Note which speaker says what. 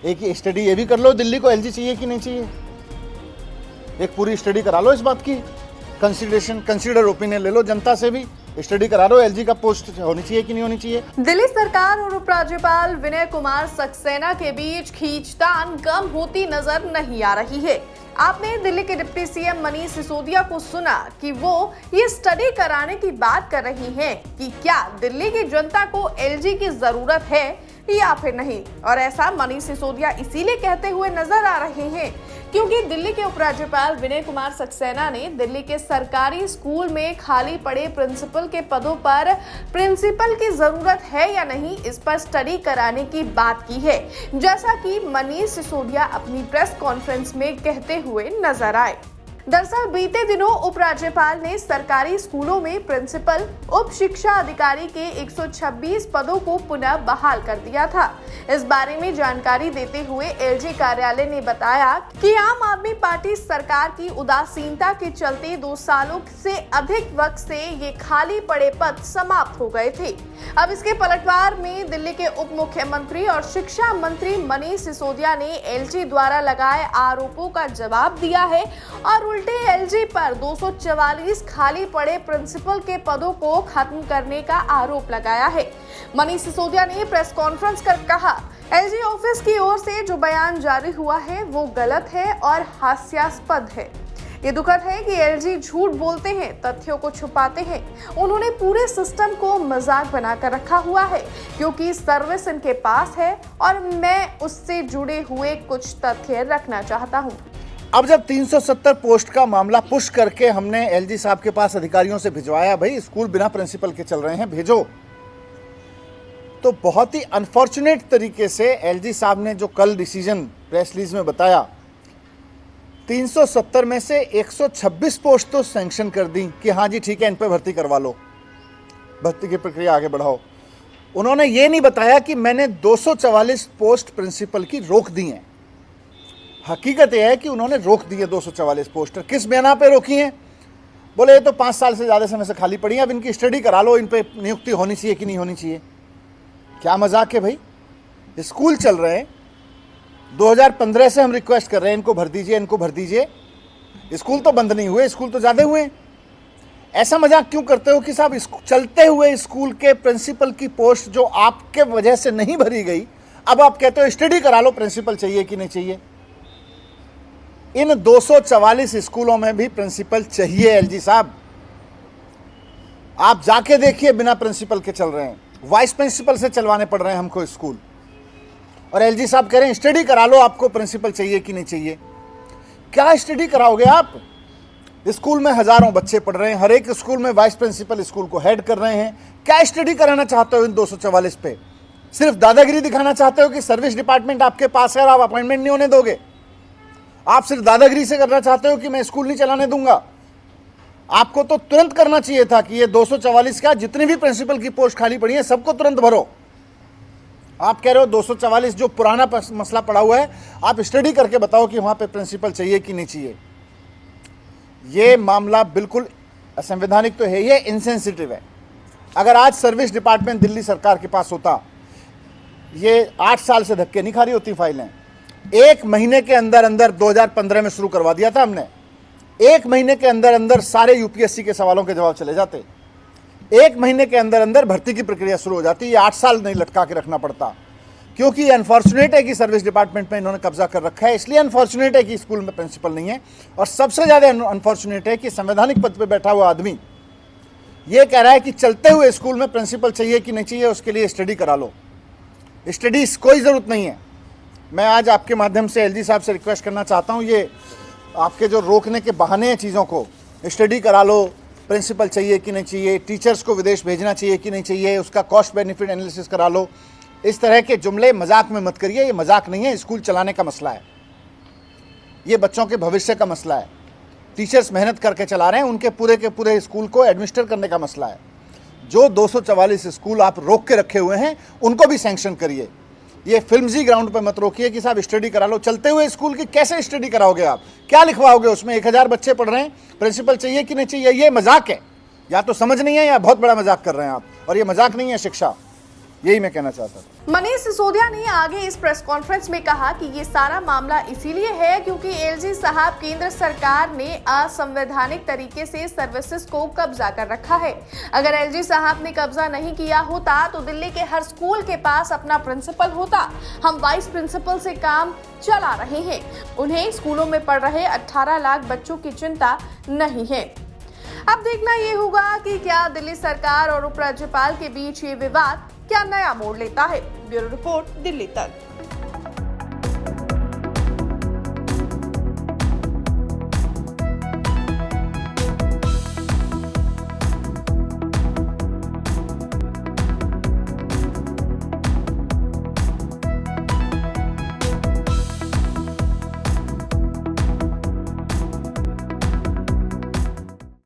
Speaker 1: एक स्टडी ये भी कर लो, दिल्ली को एलजी चाहिए कि नहीं चाहिए, एक पूरी स्टडी करा लो इस बात की, कंसिडर ओपिनियन ले लो, जनता से भी स्टडी करा लो, एलजी का पोस्ट होनी चाहिए कि नहीं होनी चाहिए।
Speaker 2: दिल्ली सरकार और उपराज्यपाल विनय कुमार सक्सेना के बीच खींचतान कम होती नजर नहीं आ रही है। आपने दिल्ली के डिप्टी सीएम मनीष सिसोदिया को सुना कि वो ये स्टडी कराने की बात कर रही हैं कि क्या दिल्ली की जनता को एलजी की जरूरत है या फिर नहीं, और ऐसा मनीष सिसोदिया इसीलिए कहते हुए नजर आ रहे हैं क्योंकि दिल्ली के उपराज्यपाल विनय कुमार सक्सेना ने दिल्ली के सरकारी स्कूल में खाली पड़े प्रिंसिपल के पदों पर प्रिंसिपल की जरूरत है या नहीं, इस पर स्टडी कराने की बात की है, जैसा कि मनीष सिसोदिया अपनी प्रेस कॉन्फ्रेंस में कहते हुए नजर आए। दरअसल बीते दिनों उपराज्यपाल ने सरकारी स्कूलों में प्रिंसिपल, उप शिक्षा अधिकारी के 126 पदों को पुनः बहाल कर दिया था। इस बारे में जानकारी देते हुए एलजी कार्यालय ने बताया कि आम आदमी पार्टी सरकार की उदासीनता के चलते 2 सालों से अधिक वक्त से ये खाली पड़े पद समाप्त हो गए थे। अब इसके पलटवार में दिल्ली के उप मुख्यमंत्री और शिक्षा मंत्री मनीष सिसोदिया ने एलजी द्वारा लगाए आरोपों का जवाब दिया है और उल्टे एलजी पर 244 खाली पड़े प्रिंसिपल के पदों को खत्म करने का आरोप लगाया है। मनीष सिसोदिया ने प्रेस कॉन्फ्रेंस कर कहा, एलजी ऑफिस की ओर से जो बयान जारी हुआ है वो गलत है और हास्यास्पद है। ये दुखद है कि एलजी झूठ बोलते हैं, तथ्यों को छुपाते हैं। उन्होंने पूरे सिस्टम को मजाक बनाकर रखा हुआ है क्योंकि सर्विस इनके पास है और मैं उससे जुड़े हुए कुछ तथ्य रखना चाहता हूँ।
Speaker 1: अब जब 370 पोस्ट का मामला पुश करके हमने एलजी साहब के पास अधिकारियों से भिजवाया, भाई स्कूल बिना प्रिंसिपल के चल रहे हैं, भेजो, तो बहुत ही अनफॉर्चुनेट तरीके से एलजी साहब ने जो कल डिसीजन प्रेस रिलीज में बताया, 370 में से 126 पोस्ट तो सैंक्शन कर दी कि हाँ जी ठीक है, इन पे भर्ती करवा लो, भर्ती की प्रक्रिया आगे बढ़ाओ। उन्होंने ये नहीं बताया कि मैंने 244 पोस्ट प्रिंसिपल की रोक दी हैं। हकीकत यह है कि उन्होंने रोक दी है 244 पोस्टर। किस बिना पे रोकी हैं? बोले ये तो 5 साल से ज़्यादा समय से खाली पड़ी हैं, अब इनकी स्टडी करा लो, इन पे नियुक्ति होनी चाहिए कि नहीं होनी चाहिए। क्या मजाक है भाई, स्कूल चल रहे हैं, 2015 से हम रिक्वेस्ट कर रहे हैं इनको भर दीजिए, इनको भर दीजिए। स्कूल तो बंद नहीं हुए, स्कूल तो ज़्यादा हुए। ऐसा मजाक क्यों करते हो कि साहब चलते हुए स्कूल के प्रिंसिपल की पोस्ट जो आपके वजह से नहीं भरी गई, अब आप कहते हो स्टडी करा लो, प्रिंसिपल चाहिए कि नहीं चाहिए। इन 244 स्कूलों में भी प्रिंसिपल चाहिए एलजी साहब। आप जाके देखिए, बिना प्रिंसिपल के चल रहे हैं, वाइस प्रिंसिपल से चलवाने पड़ रहे हैं हमको स्कूल, और एलजी साहब कह रहे हैं स्टडी करा लो, आपको प्रिंसिपल चाहिए कि नहीं चाहिए। क्या स्टडी कराओगे आप? स्कूल में हजारों बच्चे पढ़ रहे हैं, हर एक स्कूल में वाइस प्रिंसिपल स्कूल को हेड कर रहे हैं। क्या स्टडी कराना चाहते हो इन 244 पे? सिर्फ दादागिरी दिखाना चाहते हो कि सर्विस डिपार्टमेंट आपके पास है और आप अपॉइंटमेंट नहीं होने दोगे? आप सिर्फ दादागिरी से करना चाहते हो कि मैं स्कूल नहीं चलाने दूंगा? आपको तो तुरंत करना चाहिए था कि ये 244 का जितनी भी प्रिंसिपल की पोस्ट खाली पड़ी है सबको तुरंत भरो। आप कह रहे हो 244 जो पुराना मसला पड़ा हुआ है, आप स्टडी करके बताओ कि वहां पे प्रिंसिपल चाहिए कि नहीं चाहिए। ये मामला बिल्कुल असंवैधानिक तो है, ये इनसेंसिटिव है। अगर आज सर्विस डिपार्टमेंट दिल्ली सरकार के पास होता, ये 8 साल से धक्के नहीं खा रही होती फाइलें। 1 महीने के अंदर अंदर 2015 में शुरू करवा दिया था हमने। 1 महीने के अंदर अंदर सारे यूपीएससी के सवालों के जवाब चले जाते। 1 महीने के अंदर अंदर भर्ती की प्रक्रिया शुरू हो जाती। ये 8 साल नहीं लटका के रखना पड़ता, क्योंकि अनफॉर्चुनेट है कि सर्विस डिपार्टमेंट में इन्होंने कब्जा कर रखा है। इसलिए अनफॉर्चुनेट है कि स्कूल में प्रिंसिपल नहीं है, और सबसे ज़्यादा अनफॉर्चुनेट है कि संवैधानिक पद पर बैठा हुआ आदमी ये कह रहा है कि चलते हुए स्कूल में प्रिंसिपल चाहिए कि नहीं चाहिए, उसके लिए स्टडी करा लो। स्टडी कोई ज़रूरत नहीं है। मैं आज आपके माध्यम से एलजी साहब से रिक्वेस्ट करना चाहता हूँ, ये आपके जो रोकने के बहाने हैं चीज़ों को, स्टडी करा लो, प्रिंसिपल चाहिए कि नहीं चाहिए, टीचर्स को विदेश भेजना चाहिए कि नहीं चाहिए, उसका कॉस्ट बेनिफिट एनालिसिस करा लो, इस तरह के जुमले मजाक में मत करिए। ये मजाक नहीं है, स्कूल चलाने का मसला है, ये बच्चों के भविष्य का मसला है। टीचर्स मेहनत करके चला रहे हैं, उनके पूरे के पूरे स्कूल को एडमिनिस्टर करने का मसला है। जो 244 स्कूल आप रोक के रखे हुए हैं उनको भी सैंक्शन करिए। ये फिल्मजी ग्राउंड पे मत रोकिए कि साहब स्टडी करा लो। चलते हुए स्कूल की कैसे स्टडी कराओगे आप? क्या लिखवाओगे उसमें? 1000 बच्चे पढ़ रहे हैं, प्रिंसिपल चाहिए कि नहीं चाहिए? ये मजाक है, या तो समझ नहीं है या बहुत बड़ा मजाक कर रहे हैं आप, और ये मजाक नहीं है शिक्षा। यही मैं कहना चाहता था।
Speaker 2: मनीष सिसोदिया ने आगे इस प्रेस कॉन्फ्रेंस में कहा कि ये सारा मामला इसीलिए है क्योंकि एलजी साहब केंद्र सरकार ने असंवैधानिक तरीके से सर्विसेज को कब्जा कर रखा है। अगर एलजी साहब ने कब्जा नहीं किया होता तो दिल्ली के हर स्कूल के पास अपना प्रिंसिपल होता। हम वाइस प्रिंसिपल से काम चला रहे हैं। उन्हें स्कूलों में पढ़ रहे 18 लाख बच्चों की चिंता नहीं है। अब देखना ये होगा कि क्या दिल्ली सरकार और उपराज्यपाल के बीच ये विवाद क्या नया मोड़ लेता है। ब्यूरो रिपोर्ट, दिल्ली तक।